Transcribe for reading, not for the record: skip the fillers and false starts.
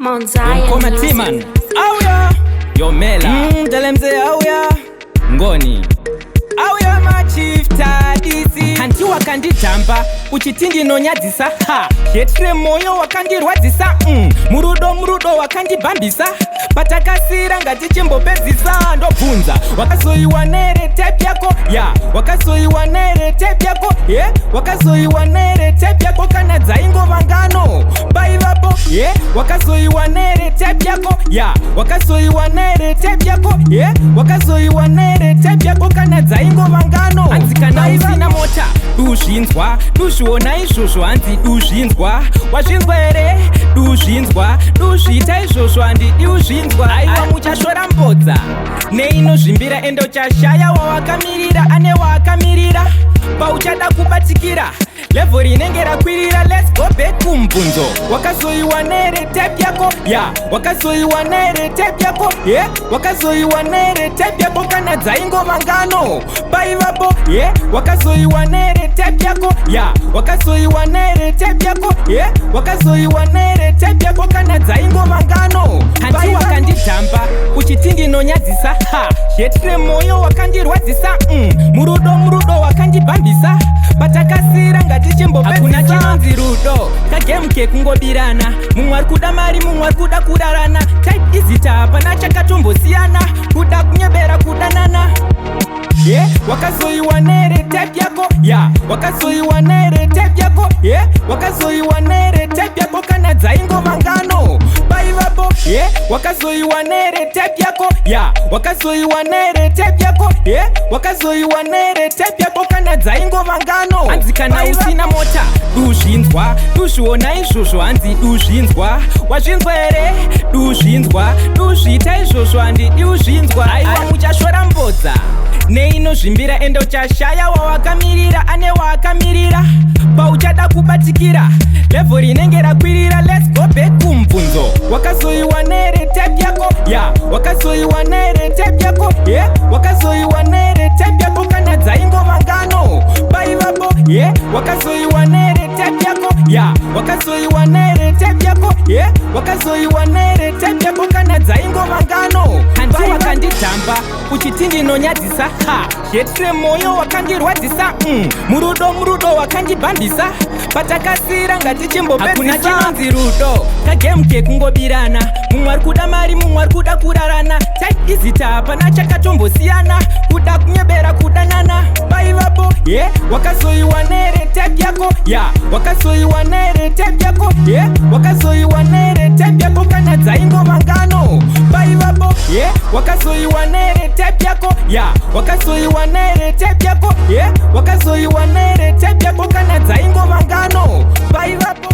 Mount Zion Koma Timan Auya Yomela Dalemze Auya Ngoni Auya machifta disi Hanti wakanditamba uchitindi nonyadzisa ha Yetre moyo wakandirwadzisa Murudo wakandibambisa Patakasira ngati chimbopedzisa ndobvunza wakazoiwa nere tape yako ya wakazoiwa nere tape yako wakazoiwa nere tape yako kana dzaingova ngano baivapo wakazoiwa nere tape yako ya wakazoiwa nere tape yako wakazoiwa nere tape yako kana dzaingova ngano hanzi kana usina mota duzvinzwa duzviona izvozvo hanzi duzvinzwa wazvinzwa here duzvinzwa duzviita izvozvo handidi uzvinzwa aiwa muchashora mbodza neinozvimbira ende uchashaya wawakamirira ane waakamirira pauchada kubatikira level rinenge rakwirira let's go back kumbvunzo wakazoiwa nere tape yako ya wakazoiwa nere tape yako wakazoiwa nere tape yako kana dzaingova ngano baivapo wakazoiwa nere tape yako ya wakazoiwa nere tape yako wakazoiwa nere tape yako kana dzaingova ngano hanti wakanditamba uchiti ndinonyadzisa ha yetre moyo wakandirwadzisa murudo wakandibambisa patakasira ngati chimbopedzisa hakuna chinonzi rudo kagame kekungobirana mumwe ari kuda mari mumwe ari kuda kurarana type izita hapana chakatombosiyana kuda kunyebera kudanana wakazoiwa nere tape yako ya wakazoiwa nere tape yako wakazoiwa nere tape yako kana dzaingova ngano baivapo wakazoiwa nere tape yako ya wakazoiwa nere tape yako wakazoiwa nere tape yako kana dzaingova ngano hanzi kana usina mota duzvinzwa duzviona izvozvo hanzi duzvinzwa wazvinzwa here duzvinzwa duzviita izvozvo handidi uzvinzwa aiwa muchashora mbodza neinozvimbira ende uchashaya wawakamirira ane waakamirira pauchada kubatikira level rinenge rakwirira let's go back kumbvunzo wakazoiwa nere tape yako ya wakazoiwa nere tape yako wakazoiwa nere tape yako kana dzaingova ngano baivapo wakazoiwa nere tape yako ya wakazoiwa nere tape yako wakazoiwa nere tape yako kana dzaingova ngano hanti wakanditamba uchiti ndinonyadzisa ha yetre moyo wakandirwadzisa murudo wakandibambisa patakasira ngati chimbopedzisa hakuna chinonzi rudo kagame kekungobirana mumwe ari kuda mari mumwe ari kuda kurarana type izita hapana chakatombosiyana kuda kunyebera kudanana baivapo wakazoiwa nere tape yako ya wakazoiwa nere tape yako wakazoiwa nere tape yako kana dzaingova ngano baivapo wakazoiwa nere tape yako ya wakazoiwa nere tape yako wakazoiwa nere tape yako kana dzaingova ngano baivapo